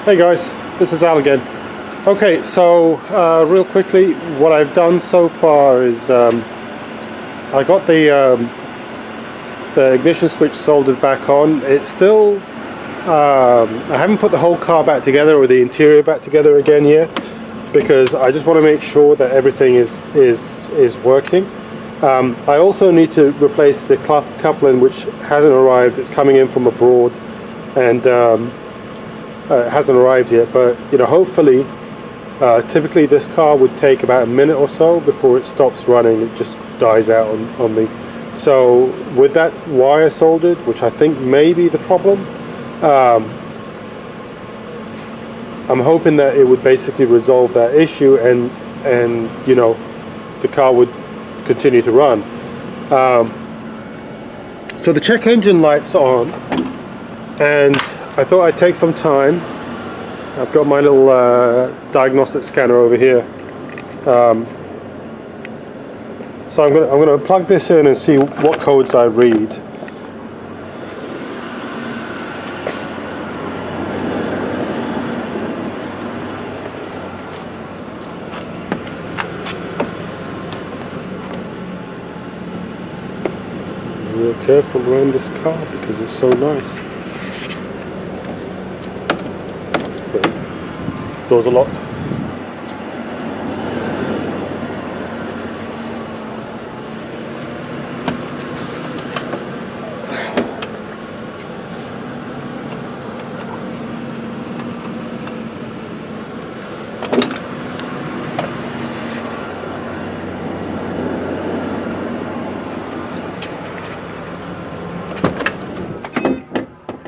Hey guys, this is Al again. Okay, so real quickly, what I've done so far is I got the ignition switch soldered back on. It's still, I haven't put the whole car back together or the interior back together again yet, because I just want to make sure that everything is working. I also need to replace the coupling, which hasn't arrived. It's coming in from abroad, and it hasn't arrived yet, but you know, hopefully, typically this car would take about a minute or so before it stops running. It just dies out on me. So with that wire soldered, which I think may be the problem, I'm hoping that it would basically resolve that issue, and you know, the car would continue to run. So the check engine light's on, and I thought I'd take some time. I've got my little diagnostic scanner over here. So I'm gonna plug this in and see what codes I read. Be real careful around this car because it's so nice. Doors are locked.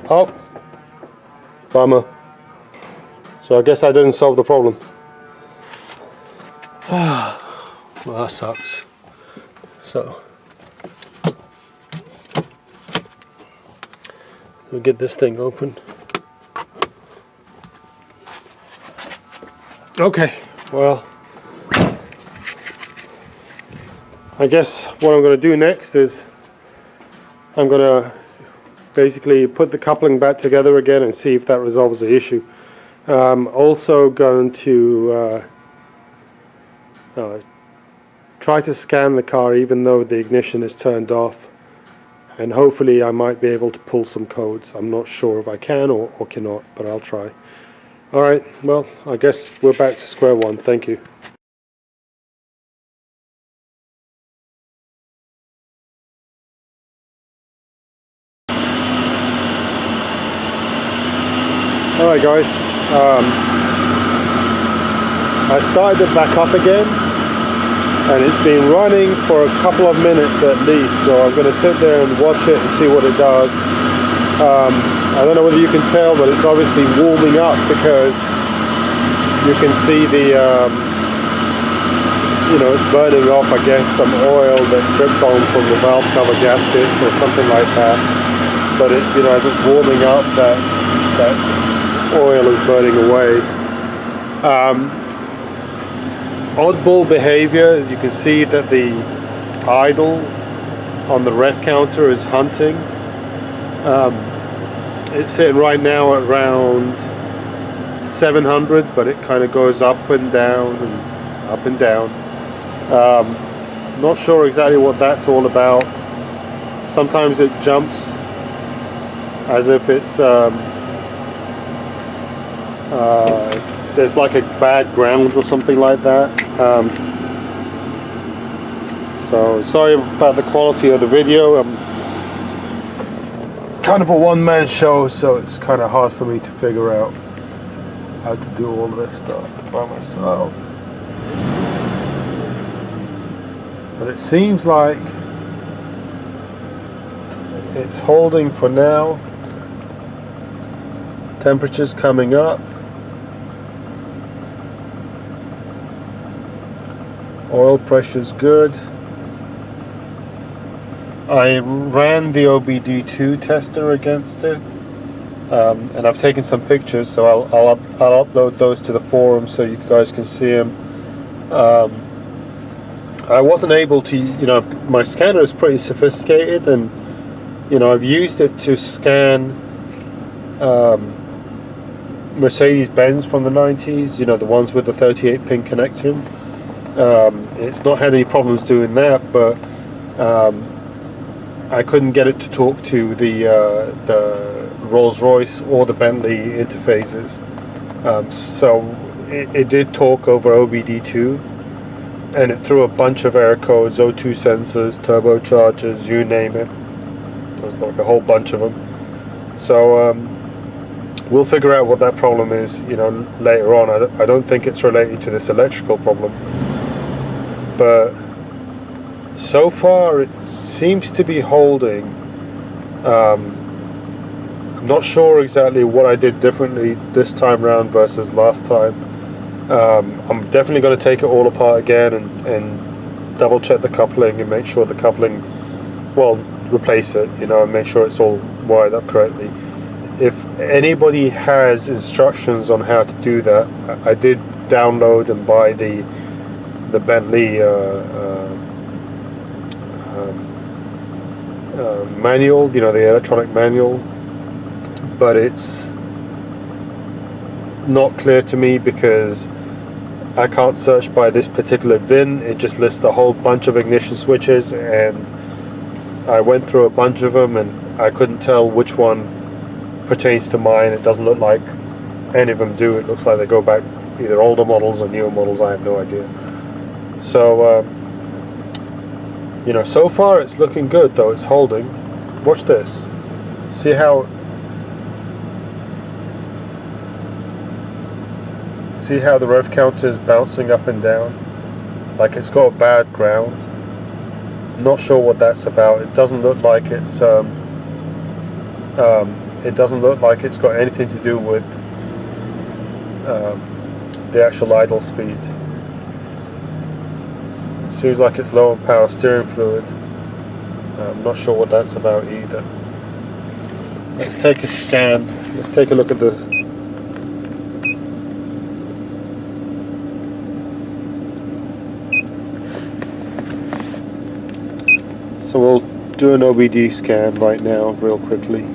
Oh, bummer. So I guess I didn't solve the problem. Well, that sucks. So we'll get this thing open. Okay, well, I guess what I'm going to do next is I'm going to basically put the coupling back together again and see if that resolves the issue. Also going to try to scan the car even though the ignition is turned off, and hopefully I might be able to pull some codes. I'm not sure if I can or cannot, but I'll try. Alright, well, I guess we're back to square one. Thank you. Alright guys, I started it back up again, and it's been running for a couple of minutes at least, so I'm going to sit there and watch it and see what it does. I don't know whether you can tell, but it's obviously warming up because you can see the, you know, it's burning off, I guess, some oil that's dripped on from the valve cover gaskets or something like that. But it's, you know, as it's warming up, that oil is burning away. Oddball behavior. You can see that the idle on the ref counter is hunting. It's sitting right now at around 700, but it kind of goes up and down and up and down. Not sure exactly what that's all about. Sometimes it jumps as if it's there's like a bad ground or something like that. So sorry about the quality of the video. I'm kind of a one-man show, so it's kind of hard for me to figure out how to do all of this stuff by myself. But it seems like it's holding for now. Temperature's coming up. Oil pressure's good. I ran the OBD2 tester against it, and I've taken some pictures, so I'll upload those to the forum so you guys can see them. I wasn't able to, you know, my scanner is pretty sophisticated, and you know, I've used it to scan Mercedes-Benz from the 90s, you know, the ones with the 38-pin connection. It's not had any problems doing that, but I couldn't get it to talk to the Rolls-Royce or the Bentley interfaces. So it did talk over OBD2, and it threw a bunch of error codes, O2 sensors, turbochargers, you name it. There's like a whole bunch of them. So we'll figure out what that problem is, you know, later on. I don't think it's related to this electrical problem, but so far it seems to be holding. I'm not sure exactly what I did differently this time around versus last time. I'm definitely going to take it all apart again and double check the coupling and make sure the coupling, well, replace it, you know, and make sure it's all wired up correctly. If anybody has instructions on how to do that, I did download and buy the Bentley manual, you know, the electronic manual, but it's not clear to me because I can't search by this particular VIN. It just lists a whole bunch of ignition switches, and I went through a bunch of them and I couldn't tell which one pertains to mine. It doesn't look like any of them do. It looks like they go back either older models or newer models. I have no idea. So you know, so far it's looking good though. It's holding. Watch this. See how the rev counter is bouncing up and down, like it's got a bad ground. Not sure what that's about. It doesn't look like it's got anything to do with the actual idle speed. Seems like it's low on power steering fluid. I'm not sure what that's about either. Let's take a scan. Let's take a look at this. So we'll do an OBD scan right now, real quickly.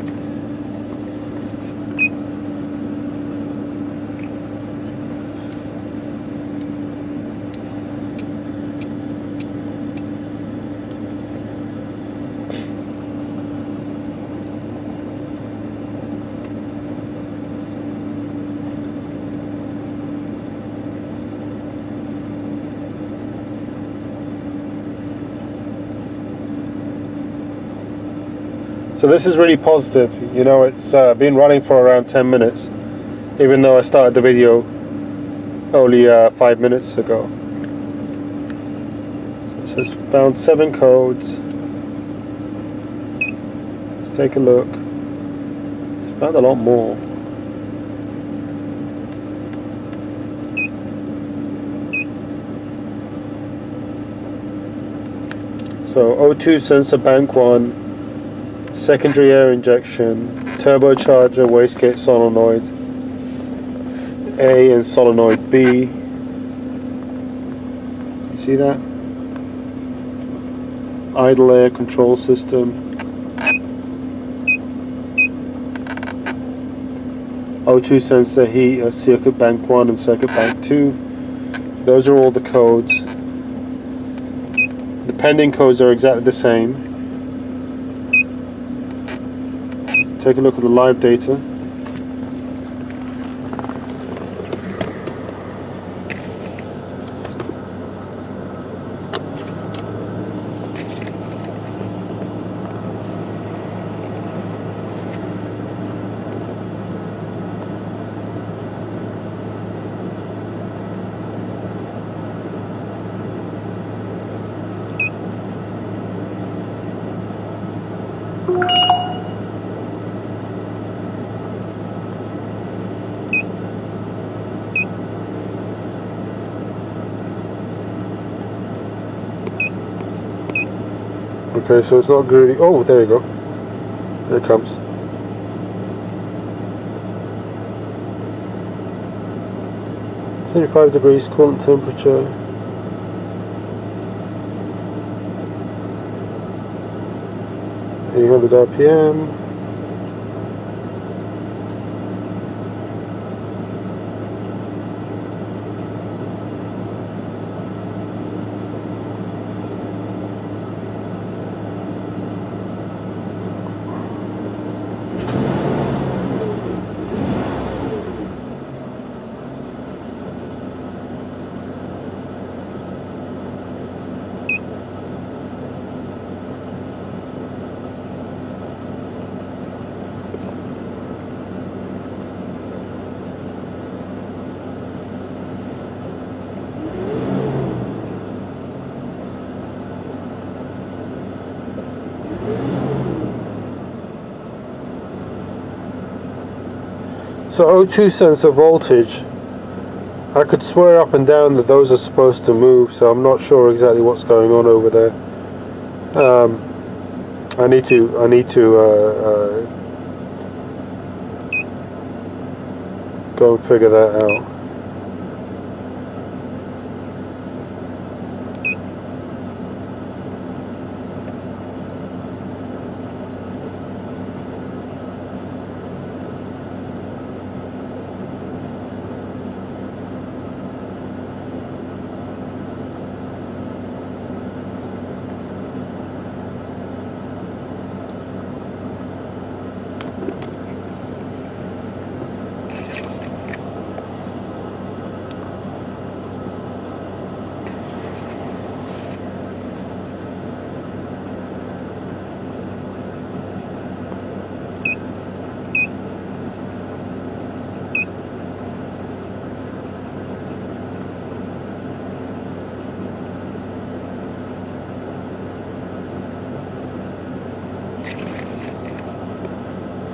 So this is really positive. You know, it's been running for around 10 minutes, even though I started the video only 5 minutes ago. So it says found 7 codes. Let's take a look. It's found a lot more. So O2 sensor bank 1. Secondary air injection, turbocharger, wastegate solenoid A and solenoid B. You see that? Idle air control system. O2 sensor heat, circuit bank 1 and circuit bank 2. Those are all the codes. The pending codes are exactly the same. Take a look at the live data. Okay, so it's not really. Oh, there you go. There it comes. It's 75 degrees coolant temperature. .800 RPM. So O2 sensor voltage, I could swear up and down that those are supposed to move, so I'm not sure exactly what's going on over there. I need to go and figure that out.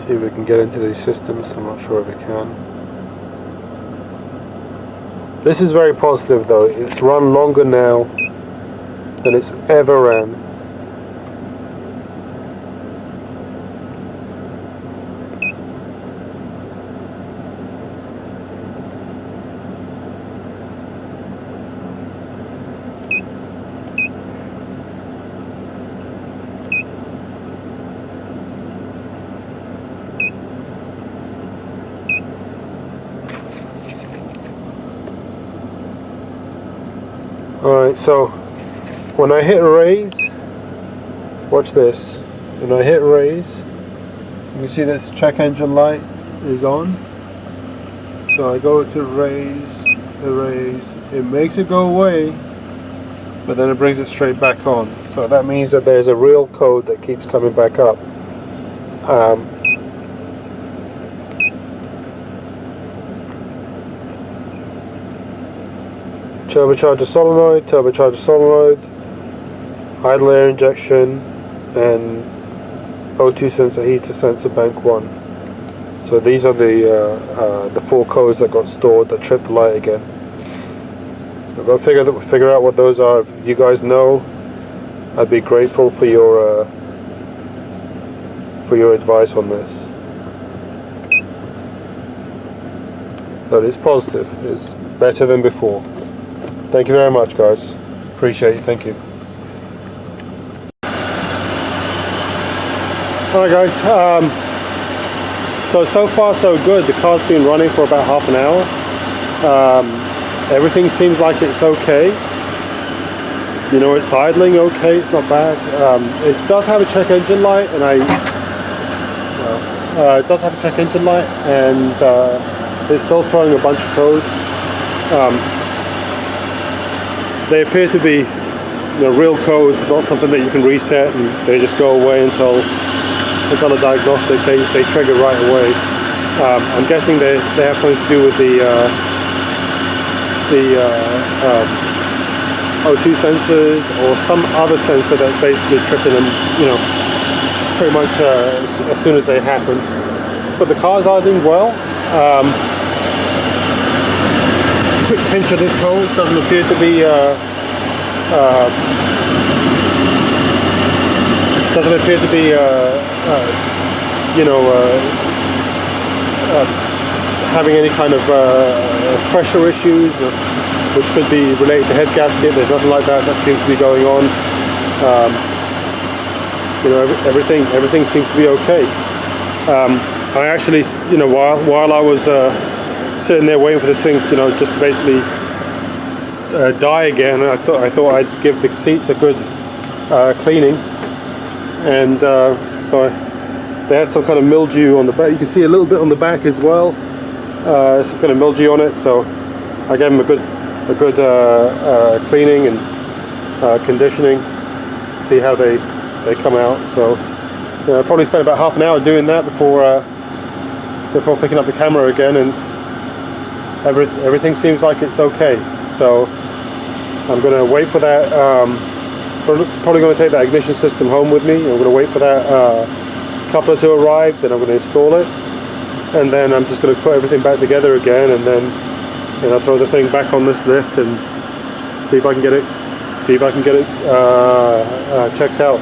See if we can get into these systems. I'm not sure if we can. This is very positive though. It's run longer now than it's ever ran. Alright, so when I hit raise, watch this. When I hit raise, you can see this check engine light is on. So I go to raise, it makes it go away, but then it brings it straight back on. So that means that there's a real code that keeps coming back up. Turbocharger solenoid, idle air injection, and O2 sensor heater sensor bank 1. So these are the 4 codes that got stored that tripped the light again. So go figure out what those are. If you guys know, I'd be grateful for your advice on this. But it's positive. It's better than before. Thank you very much, guys. Appreciate it. Thank you. Alright guys, so far so good. The car's been running for about half an hour. Everything seems like it's okay. You know, it's idling okay, it's not bad. It does have a check engine light, and it does have a check engine light, and it's still throwing a bunch of codes. They appear to be, you know, real codes, not something that you can reset and they just go away until a diagnostic. They trigger right away. I'm guessing they have something to do with the O2 sensors or some other sensor that's basically tripping them, you know, pretty much as soon as they happen. But the car's idling well. Quick pinch of this hose, doesn't appear to be you know, having any kind of pressure issues, which could be related to head gasket. There's nothing like that seems to be going on. You know, everything seems to be okay. I actually, you know, while I was sitting there waiting for this thing, you know, just to basically die again, I thought I'd give the seats a good cleaning, and so they had some kind of mildew on the back. You can see a little bit on the back as well, some kind of mildew on it. So I gave them a good cleaning and conditioning. See how they come out. So I probably spent about half an hour doing that before picking up the camera again, and everything seems like it's okay. So I'm going to wait for that probably going to take that ignition system home with me. I'm going to wait for that coupler to arrive, then I'm going to install it, and then I'm just going to put everything back together again, and then throw the thing back on this lift and see if I can get it checked out.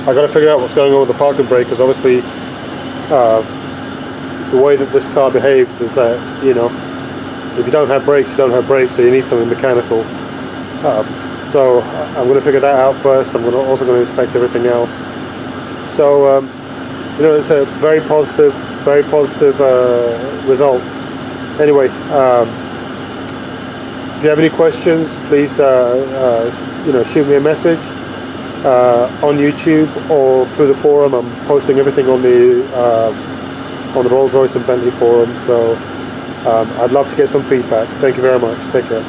I got to figure out what's going on with the parking brake, because obviously the way that this car behaves is that if you don't have brakes, you don't have brakes, so you need something mechanical. So I'm going to figure that out first. I'm also going to inspect everything else. So it's a very positive result. Anyway, if you have any questions, please shoot me a message on YouTube or through the forum. I'm posting everything on the Rolls-Royce and Bentley forum. So I'd love to get some feedback. Thank you very much. Take care.